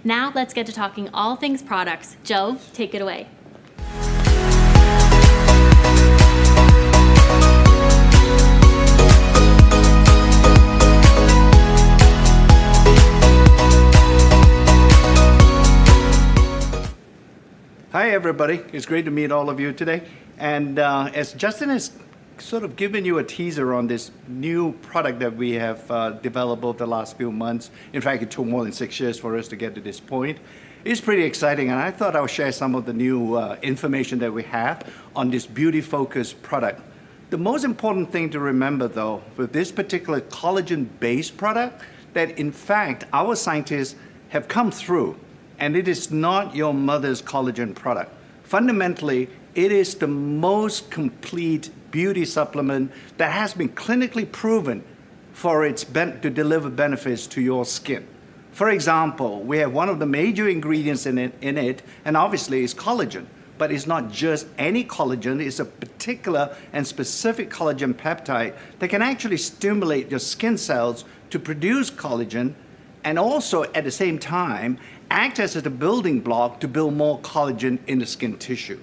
Now let's get to talking all things products. Joe, take it away. Hi everybody, it's great to meet all of you today. And as Justin has sort of given you a teaser on this new product that we have developed over the last few months, in fact it took more than 6 years for us to get to this point, it's pretty exciting, and I thought I'll share some of the new information that we have on this beauty-focused product. The most important thing to remember though, with this particular collagen-based product, that in fact our scientists have come through, and it is not your mother's collagen product. Fundamentally, it is the most complete beauty supplement that has been clinically proven for to deliver benefits to your skin. For example, we have one of the major ingredients in it, and obviously it's collagen. But it's not just any collagen, it's a particular and specific collagen peptide that can actually stimulate your skin cells to produce collagen, and also at the same time act as a building block to build more collagen in the skin tissue.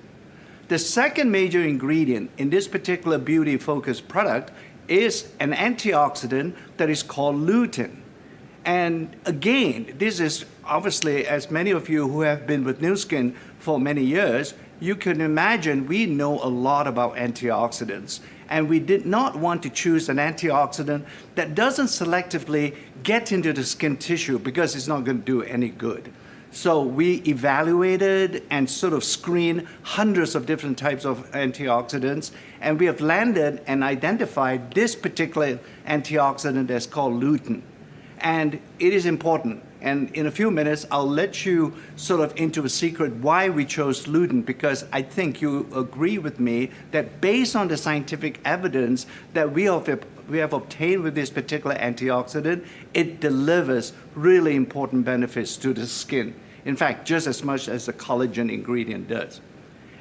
The second major ingredient in this particular beauty-focused product is an antioxidant that is called lutein. And again, this is obviously, as many of you who have been with Nu Skin for many years, you can imagine we know a lot about antioxidants. And we did not want to choose an antioxidant that doesn't selectively get into the skin tissue because it's not going to do any good. So we evaluated and sort of screened hundreds of different types of antioxidants, and we have landed and identified this particular antioxidant that's called lutein. And it is important. And in a few minutes, I'll let you sort of into a secret why we chose lutein, because I think you agree with me that based on the scientific evidence that we have obtained with this particular antioxidant, it delivers really important benefits to the skin. In fact, just as much as the collagen ingredient does.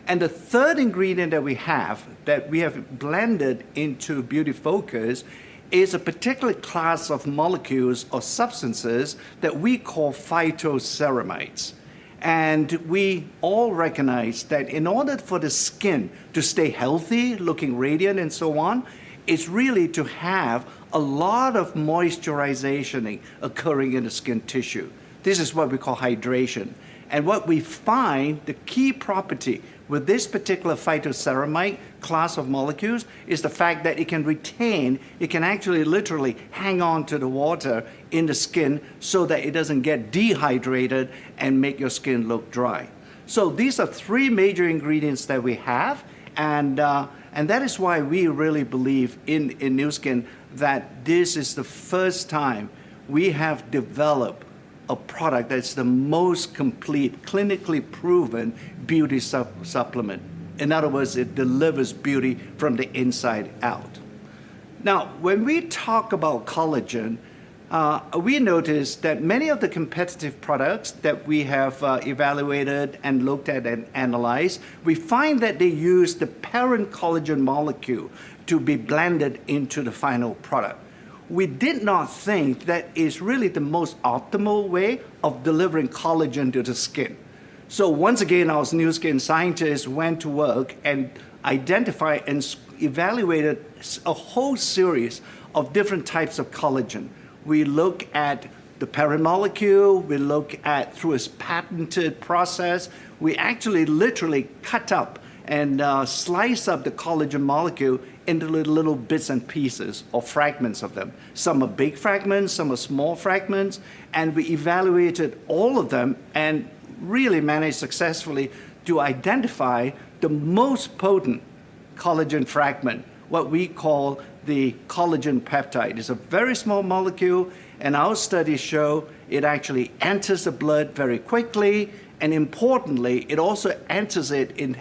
And the third ingredient that we have blended into Beauty Focus is a particular class of molecules or substances that we call phytoceramides. And we all recognize that in order for the skin to stay healthy, looking radiant and so on, it's really to have a lot of moisturization occurring in the skin tissue. This is what we call hydration. And what we find, the key property with this particular phytoceramide class of molecules is the fact that it can actually literally hang on to the water in the skin so that it doesn't get dehydrated and make your skin look dry. So these are three major ingredients that we have, and that is why we really believe in Nu Skin that this is the first time we have developed a product that's the most complete, clinically proven beauty supplement. In other words, it delivers beauty from the inside out. Now, when we talk about collagen, we notice that many of the competitive products that we have evaluated and looked at and analyzed, we find that they use the parent collagen molecule to be blended into the final product. We did not think that is really the most optimal way of delivering collagen to the skin. So once again, our Nu Skin scientists went to work and identified and evaluated a whole series of different types of collagen. We look at the parent molecule, we look at through a patented process, we actually literally cut up and slice up the collagen molecule into little bits and pieces or fragments of them. Some are big fragments, some are small fragments, and we evaluated all of them and really managed successfully to identify the most potent collagen fragment, what we call the collagen peptide. It's a very small molecule, and our studies show it actually enters the blood very quickly, and importantly, it also enters it in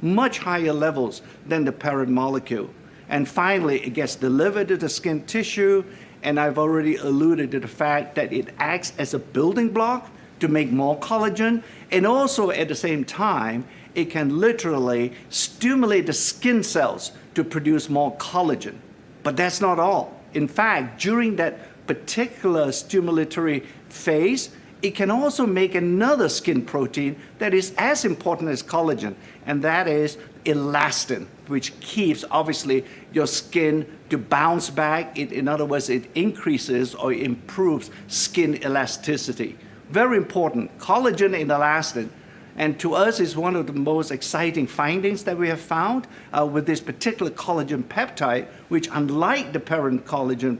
much higher levels than the parent molecule. And finally, it gets delivered to the skin tissue, and I've already alluded to the fact that it acts as a building block to make more collagen, and also at the same time, it can literally stimulate the skin cells to produce more collagen. But that's not all. In fact, during that particular stimulatory phase, it can also make another skin protein that is as important as collagen, and that is elastin, which keeps, obviously, your skin to bounce back. In other words, it increases or improves skin elasticity. Very important, collagen and elastin. And to us, is one of the most exciting findings that we have found with this particular collagen peptide, which unlike the parent collagen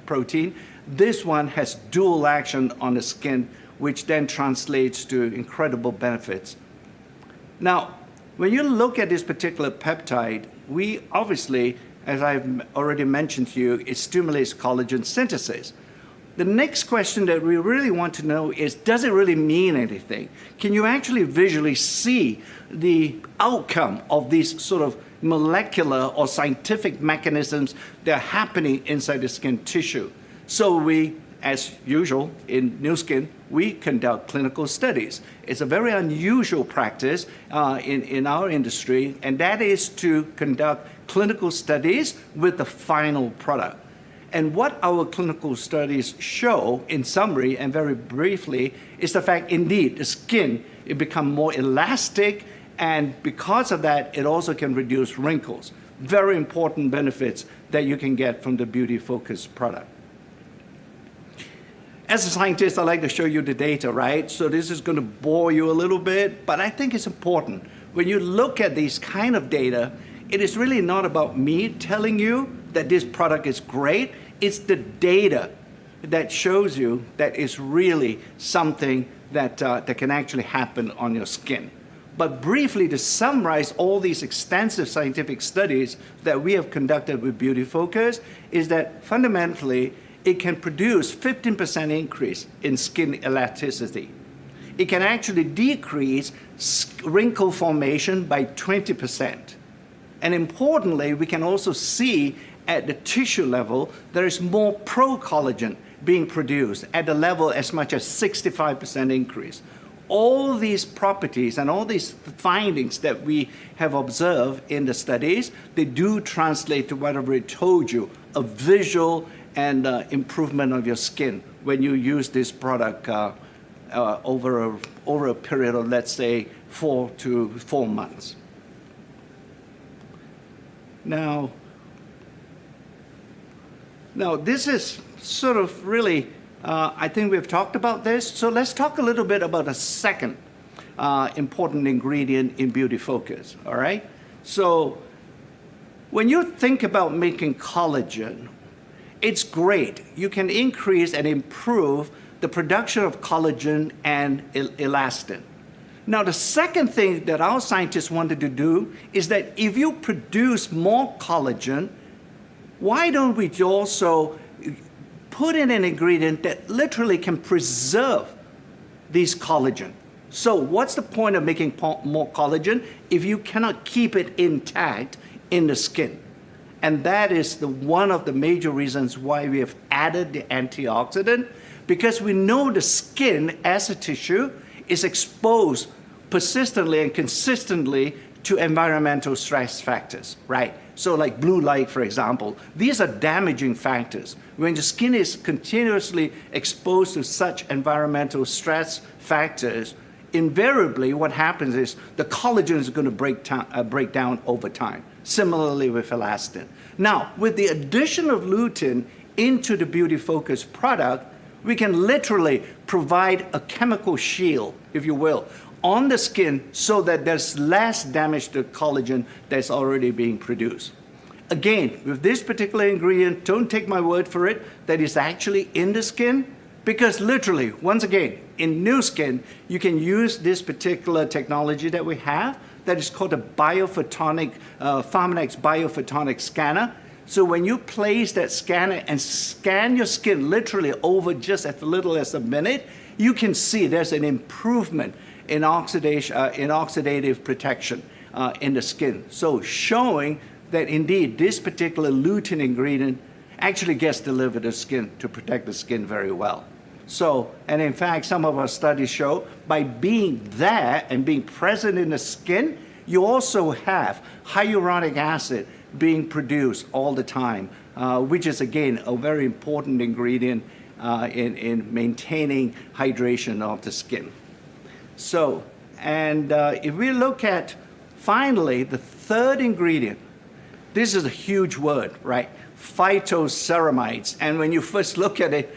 protein, this one has dual action on the skin, which then translates to incredible benefits. Now, when you look at this particular peptide, we obviously, as I've already mentioned to you, it stimulates collagen synthesis. The next question that we really want to know is, does it really mean anything? Can you actually visually see the outcome of these sort of molecular or scientific mechanisms that are happening inside the skin tissue? So we, as usual in Nu Skin, we conduct clinical studies. It's a very unusual practice in our industry, and that is to conduct clinical studies with the final product. And what our clinical studies show, in summary and very briefly, is the fact, indeed, the skin, it becomes more elastic, and because of that, it also can reduce wrinkles. Very important benefits that you can get from the Beauty Focus product. As a scientist, I like to show you the data, right? So this is going to bore you a little bit, but I think it's important. When you look at these kind of data, it is really not about me telling you that this product is great. It's the data that shows you that it's really something that can actually happen on your skin. But briefly, to summarize all these extensive scientific studies that we have conducted with Beauty Focus, is that fundamentally, it can produce 15% increase in skin elasticity. It can actually decrease wrinkle formation by 20%. And importantly, we can also see at the tissue level, there is more pro-collagen being produced at the level as much as 65% increase. All these properties and all these findings that we have observed in the studies, they do translate to whatever it told you, a visual and improvement of your skin when you use this product over a period of, let's say, 4 to 4 months. Now, this is sort of really, I think we've talked about this, so let's talk a little bit about a second important ingredient in Beauty Focus, all right? So when you think about making collagen, it's great. You can increase and improve the production of collagen and elastin. Now, the second thing that our scientists wanted to do is that if you produce more collagen, why don't we also put in an ingredient that literally can preserve these collagen? So what's the point of making more collagen if you cannot keep it intact in the skin? And that is one of the major reasons why we have added the antioxidant, because we know the skin as a tissue is exposed persistently and consistently to environmental stress factors, right? So like blue light, for example, these are damaging factors. When the skin is continuously exposed to such environmental stress factors, invariably what happens is the collagen is going to break down over time. Similarly with elastin. Now, with the addition of lutein into the Beauty Focus product, we can literally provide a chemical shield, if you will, on the skin so that there's less damage to collagen that's already being produced. Again, with this particular ingredient, don't take my word for it, that is actually in the skin, because literally, once again, in Nu Skin, you can use this particular technology that we have that is called a biophotonic, Pharmanex biophotonic scanner. So when you place that scanner and scan your skin literally over just as little as a minute, you can see there's an improvement in oxidative protection in the skin. So showing that indeed this particular lutein ingredient actually gets delivered to the skin to protect the skin very well. So, and in fact, some of our studies show by being there and being present in the skin, you also have hyaluronic acid being produced all the time, which is again a very important ingredient in maintaining hydration of the skin. So, and if we look at finally the third ingredient, this is a huge word, right? Phytoceramides. And when you first look at it,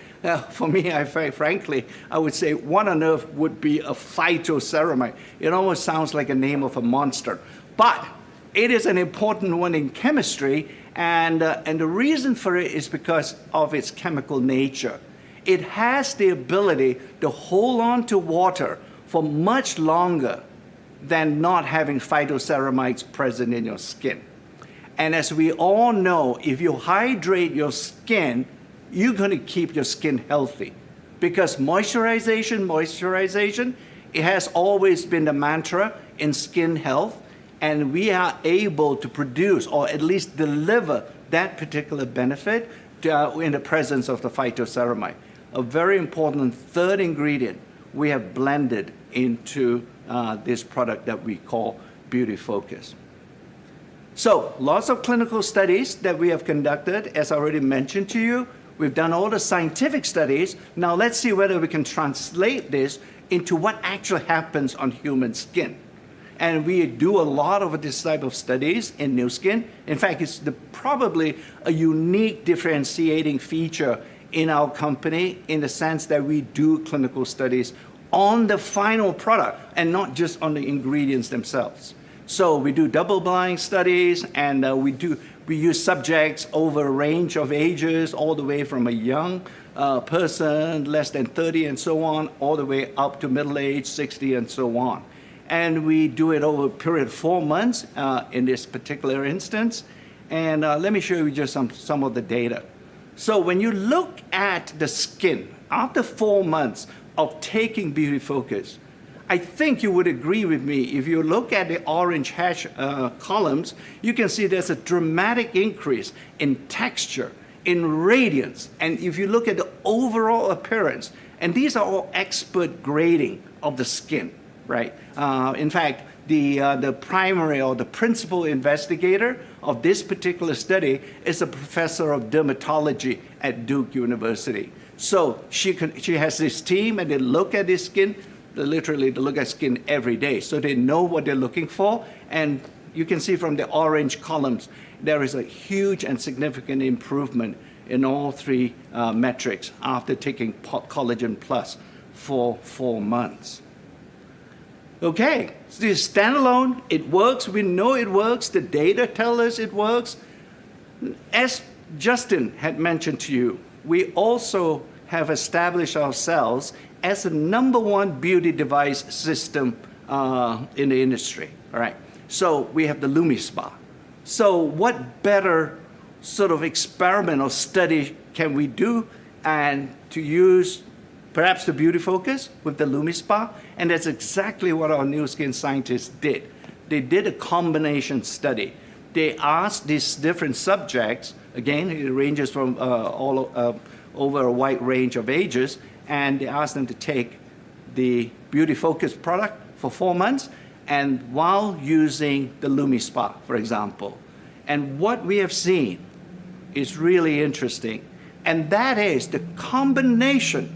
for me, frankly, I would say, what on earth would be a phytoceramide? It almost sounds like a name of a monster. But it is an important one in chemistry, and the reason for it is because of its chemical nature. It has the ability to hold on to water for much longer than not having phytoceramides present in your skin. And as we all know, if you hydrate your skin, you're going to keep your skin healthy. Because moisturization, it has always been the mantra in skin health, and we are able to produce or at least deliver that particular benefit in the presence of the phytoceramide. A very important third ingredient we have blended into this product that we call Beauty Focus. So, lots of clinical studies that we have conducted, as I already mentioned to you. We've done all the scientific studies. Now let's see whether we can translate this into what actually happens on human skin. And we do a lot of this type of studies in Nu Skin. In fact, it's probably a unique differentiating feature in our company in the sense that we do clinical studies on the final product and not just on the ingredients themselves. So we do double-blind studies, and we use subjects over a range of ages, all the way from a young person, less than 30 and so on, all the way up to middle age, 60 and so on. And we do it over a period of 4 months in this particular instance. And let me show you just some of the data. So when you look at the skin, after 4 months of taking Beauty Focus, I think you would agree with me. If you look at the orange hash columns, you can see there's a dramatic increase in texture, in radiance, and if you look at the overall appearance, and these are all expert grading of the skin, right? In fact, the primary or the principal investigator of this particular study is a professor of dermatology at Duke University. So she has this team, and they look at this skin. They look at skin every day, so they know what they're looking for. And you can see from the orange columns, there is a huge and significant improvement in all three metrics after taking Collagen Plus for 4 months. Okay, so this is standalone. It works. We know it works. The data tell us it works. As Justin had mentioned to you, we also have established ourselves as the #1 beauty device system in the industry, all right? So we have the LumiSpa. So what better sort of experiment or study can we do and to use perhaps the Beauty Focus with the LumiSpa? And that's exactly what our Nu Skin scientists did. They did a combination study. They asked these different subjects, again, it ranges from over a wide range of ages, and they asked them to take the Beauty Focus product for 4 months, and while using the LumiSpa, for example. And what we have seen is really interesting, and that is the combination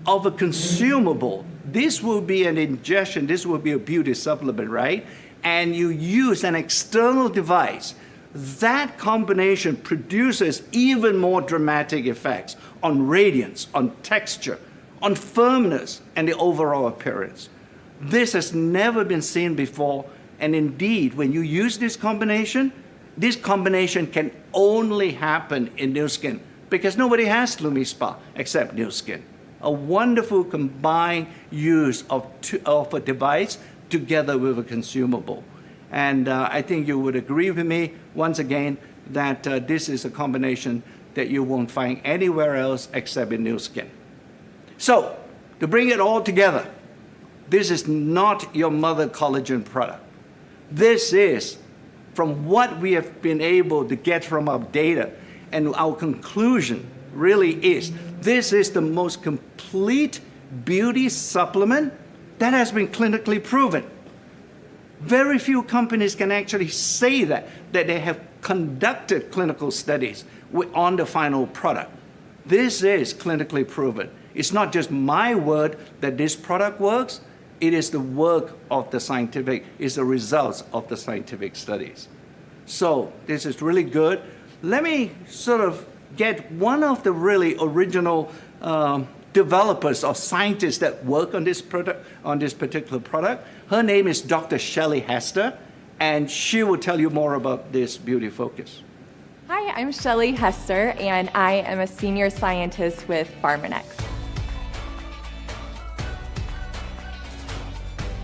of a consumable. This will be an ingestion, this will be a beauty supplement, right? And you use an external device. That combination produces even more dramatic effects on radiance, on texture, on firmness, and the overall appearance. This has never been seen before, and indeed, when you use this combination can only happen in Nu Skin because nobody has LumiSpa except Nu Skin. A wonderful combined use of a device together with a consumable. And I think you would agree with me, once again, that this is a combination that you won't find anywhere else except in Nu Skin. So, to bring it all together, this is not your mother collagen product. This is, from what we have been able to get from our data, and our conclusion really is, this is the most complete beauty supplement that has been clinically proven. Very few companies can actually say that they have conducted clinical studies on the final product. This is clinically proven. It's not just my word that this product works. It is the work of the scientific, it's the results of the scientific studies. So this is really good. Let me sort of get one of the really original developers or scientists that work on this product, on this particular product. Her name is Dr. Shelley Hester, and she will tell you more about this Beauty Focus. Hi, I'm Shelley Hester, and I am a senior scientist with PharmaNex.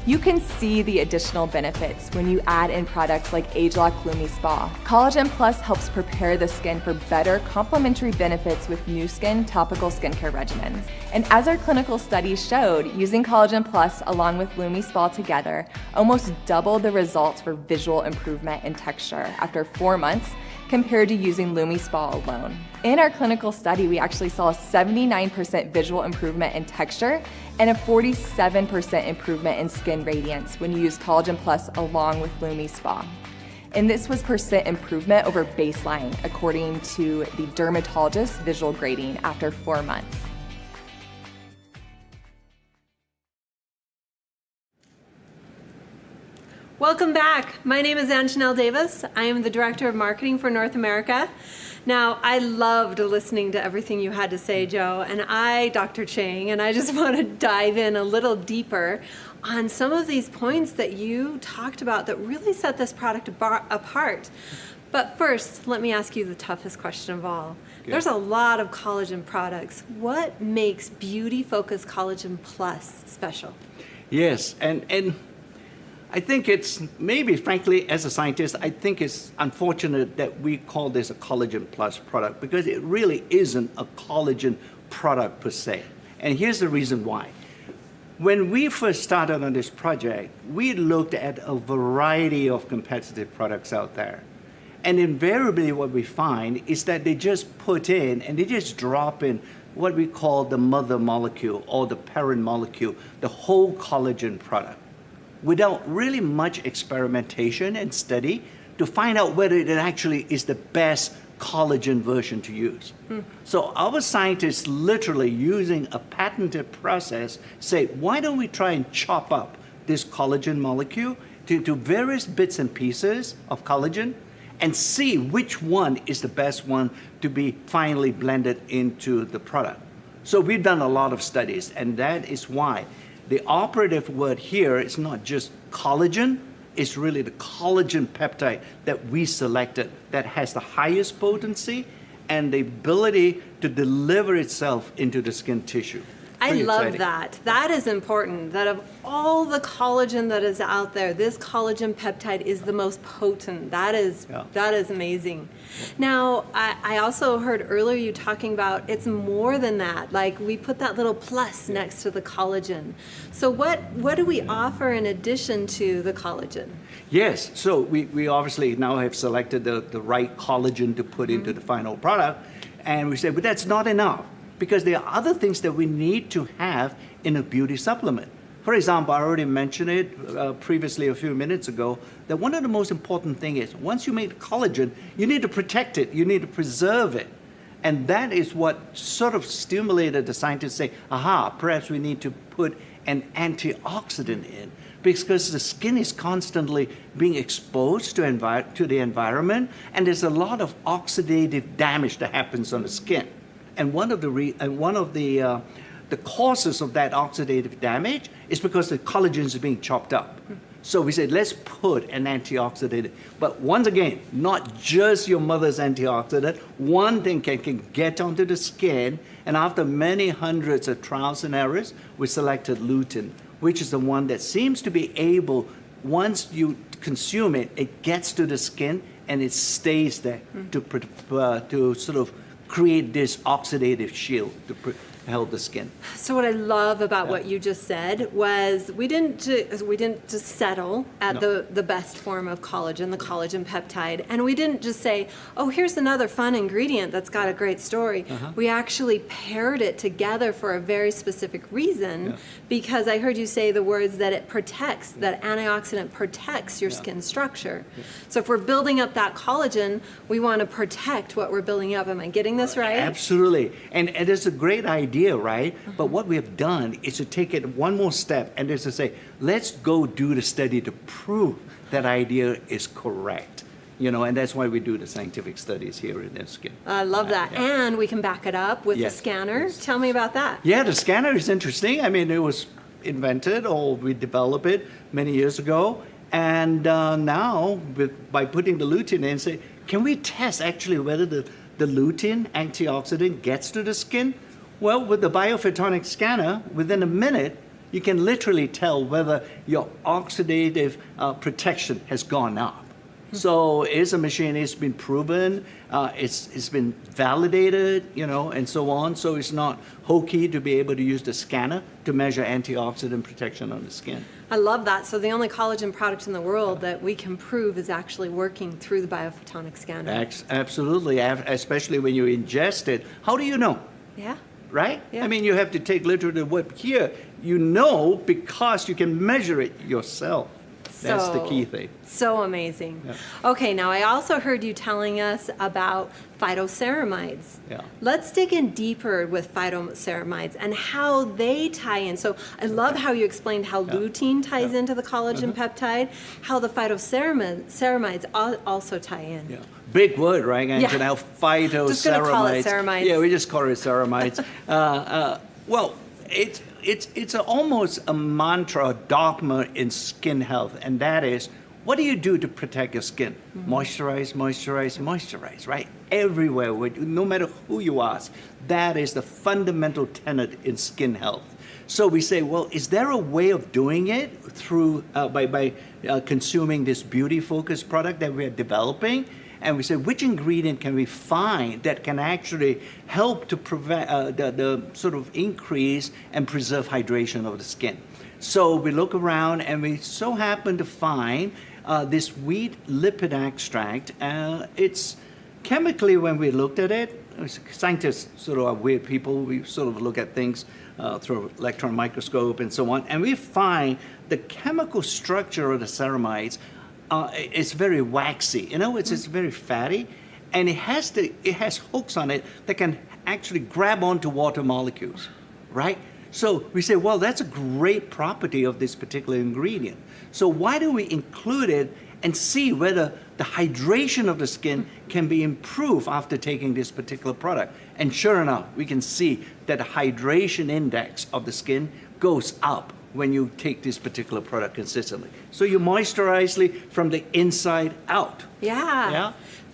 You can see the additional benefits when you add in products like ageLOC Lumi Spa. Collagen Plus helps prepare the skin for better complementary benefits with new skin topical skincare regimens. And as our clinical studies showed, using Collagen Plus along with Lumi Spa together almost doubled the results for visual improvement in texture after 4 months compared to using Lumi Spa alone. In our clinical study, we actually saw a 79% visual improvement in texture and a 47% improvement in skin radiance when you use Collagen Plus along with Lumi Spa. And this was percent improvement over baseline according to the dermatologist visual grading after 4 months. Welcome back. My name is Anjanelle Davis. I am the Director of Marketing for North America. Now, I loved listening to everything you had to say, Joe, and Dr. Chang, and I just want to dive in a little deeper on some of these points that you talked about that really set this product apart. But first, let me ask you the toughest question of all. Okay. There's a lot of collagen products. What makes Beauty Focus Collagen Plus special? Yes, and I think it's maybe, frankly, as a scientist, I think it's unfortunate that we call this a Collagen Plus product because it really isn't a collagen product per se. And here's the reason why. When we first started on this project, we looked at a variety of competitive products out there. And invariably what we find is that they just put in and they just drop in what we call the mother molecule or the parent molecule, the whole collagen product, without really much experimentation and study to find out whether it actually is the best collagen version to use. So our scientists literally using a patented process say, why don't we try and chop up this collagen molecule to various bits and pieces of collagen and see which one is the best one to be finally blended into the product. So we've done a lot of studies, and that is why the operative word here is not just collagen, it's really the collagen peptide that we selected that has the highest potency and the ability to deliver itself into the skin tissue. I Pretty love exciting. that. That is important, that of all the collagen that is out there, this collagen peptide is the most potent. That is amazing. Now, I also heard earlier you talking about it's more than that. Like we put that little plus next to the collagen. So what do we offer in addition to the collagen? Yes, so we obviously now have selected the right collagen to put into the final product, and we said, but that's not enough, because there are other things that we need to have in a beauty supplement. For example, I already mentioned it previously a few minutes ago, that one of the most important things is once you make collagen, you need to protect it, you need to preserve it. And that is what sort of stimulated the scientists to say, aha, perhaps we need to put an antioxidant in, because the skin is constantly being exposed to the environment, and there's a lot of oxidative damage that happens on the skin. And one of the causes of that oxidative damage is because the collagen is being chopped up. So we said, let's put an antioxidant. But once again, not just your mother's antioxidant. One thing can get onto the skin, and after many hundreds of trials and errors, we selected lutein, which is the one that seems to be able, once you consume it, it gets to the skin and it stays there to sort of create this oxidative shield help the skin. So what I love about Yeah. what you just said was we didn't just settle at No. the best form of collagen, the collagen peptide, and we didn't just say, oh, here's another fun ingredient that's got a great story. We actually paired it together for a very specific reason, Yeah. because I heard you say the words that it protects, that antioxidant protects your Yeah. skin structure. So if we're building up that collagen, we want to protect what we're building up. Am I getting this right? Absolutely. And it's a great idea, right? But what we have done is to take it one more step and is to say, let's go do the study to prove that idea is correct. And that's why we do the scientific studies here in the skin. I love that. Yeah. And we can back it up with Yes. a scanner. Yes. Tell me about that. Yeah, the scanner is interesting. I mean, it was invented or we developed it many years ago. And now, by putting the lutein in, say, can we test actually whether the lutein antioxidant gets to the skin? Well, with the biophotonic scanner, within a minute, you can literally tell whether your oxidative protection has gone up. So it's a machine, it's been proven, it's been validated, and so on. So it's not hokey to be able to use the scanner to measure antioxidant protection on the skin. I love that. So the only collagen product in the world that we can prove is actually working through the biophotonic scanner. Absolutely, especially when you ingest it. How do you know? Yeah. Right? Yeah. I mean, you have to take literally what here. You know because you can measure it yourself. That's the key thing. So amazing. Yeah. Okay, now I also heard you telling us about phytoceramides. Yeah. Let's dig in deeper with phytoceramides and how they tie in. So I love how you explained how lutein ties into the collagen peptide, how the phytoceramides also tie in. Yeah. Big word, right? And Yeah. now phytoceramides. Just gonna call it ceramides. Yeah, we just call it ceramides. Well, it's almost a mantra, a dogma in skin health, and that is, what do you do to protect your skin? Moisturize, moisturize, moisturize, right? Everywhere, no matter who you ask, that is the fundamental tenet in skin health. So we say, well, is there a way of doing it through by consuming this beauty-focused product that we're developing? And we say, which ingredient can we find that can actually help to prevent the sort of increase and preserve hydration of the skin? So we look around and we so happen to find this wheat lipid extract. It's chemically, when we looked at it, scientists sort of are weird people. We sort of look at things through electron microscope and so on. And we find the chemical structure of the ceramides it's very waxy, it's very fatty, and it has hooks on it that can actually grab onto water molecules, right? So we say, well, that's a great property of this particular ingredient. So why don't we include it and see whether the hydration of the skin can be improved after taking this particular product? And sure enough, we can see that the hydration index of the skin goes up when you take this particular product consistently. So you moisturize from the inside out. Yeah. Yeah.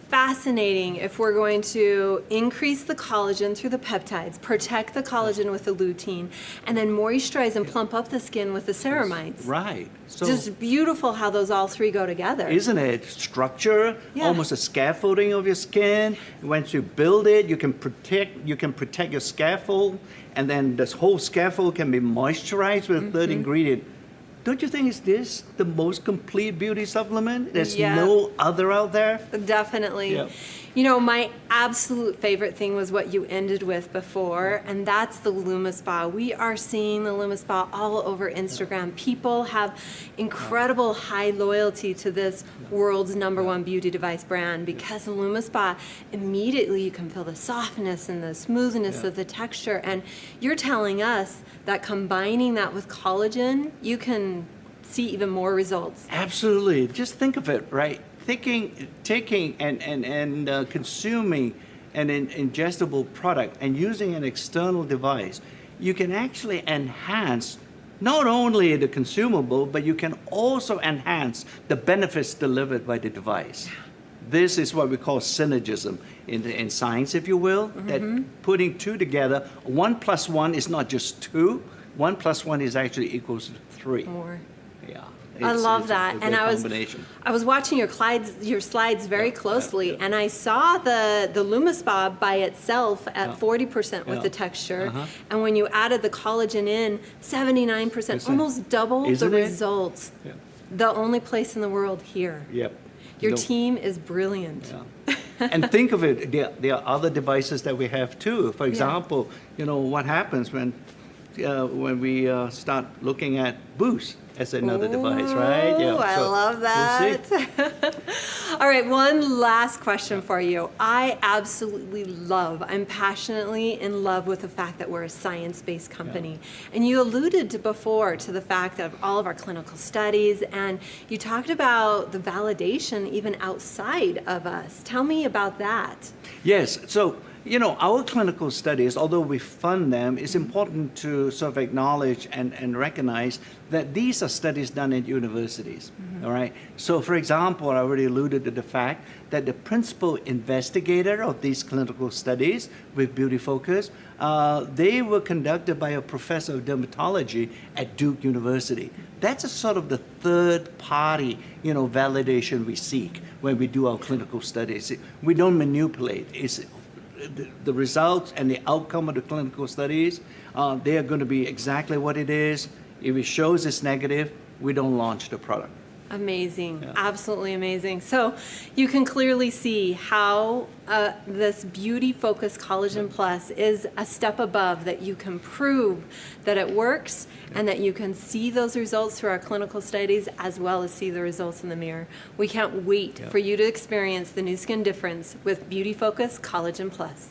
Fascinating. If we're going to increase the collagen through the peptides, protect the collagen with the lutein, and then moisturize and plump up the skin with the ceramides. Right. So Just beautiful how those all three go together. isn't it? Structure, Yeah. almost a scaffolding of your skin. Once you build it, you can protect your scaffold, and then this whole scaffold can be moisturized with a third ingredient. Don't you think is this the most complete beauty supplement? There's Yeah. no other out there. Definitely. Yeah. My absolute favorite thing was what you ended with before, and that's the LumiSpa. We are seeing the LumiSpa all over Instagram. People have incredible high loyalty to this world's #1 beauty device brand because the LumiSpa, immediately you can feel the softness and the smoothness of the texture, and you're telling us that combining that with collagen, you can see even more results. Absolutely. Just think of it, right? Taking and consuming an ingestible product and using an external device, you can actually enhance not only the consumable, but you can also enhance the benefits delivered by the device. This is what we call synergism in science, if you will, that putting two together, 1 + 1 is not just 2, 1 + 1 is actually equals to 3. More. Yeah. I love it's that. A And great I combination. was watching your slides very closely, yeah. and I saw the LumiSpa by itself at Yeah. 40% with Yeah. the texture, Uh-huh. and when you added the collagen in, 79%, almost double Isn't the it? results. Yeah. The only place in the world here. Yep. Your No. team is brilliant. Yeah. And think of it, there are other devices that we have too. For example, what happens when we start looking at Boost as another device, right? Ooh, I love that. We'll see. All right, one last question for you. I absolutely I'm passionately in love with the fact that we're a science-based company. And you alluded to before to the fact of all of our clinical studies, and you talked about the validation even outside of us. Tell me about that. Yes. So, our clinical studies, although we fund them, it's important to sort of acknowledge and recognize that these are studies done at universities. All right. So, for example, I already alluded to the fact that the principal investigator of these clinical studies with Beauty Focus, they were conducted by a professor of dermatology at Duke University. That's a sort of the third party, validation we seek when we do our clinical studies. We don't manipulate. It's the results and the outcome of the clinical studies, they are going to be exactly what it is. If it shows it's negative, we don't launch the product. Amazing, absolutely amazing. So you can clearly see how this Beauty Focus Collagen Plus is a step above, that you can prove that it works and that you can see those results through our clinical studies as well as see the results in the mirror. We can't wait for you to experience the new skin difference with Beauty Focus Collagen Plus.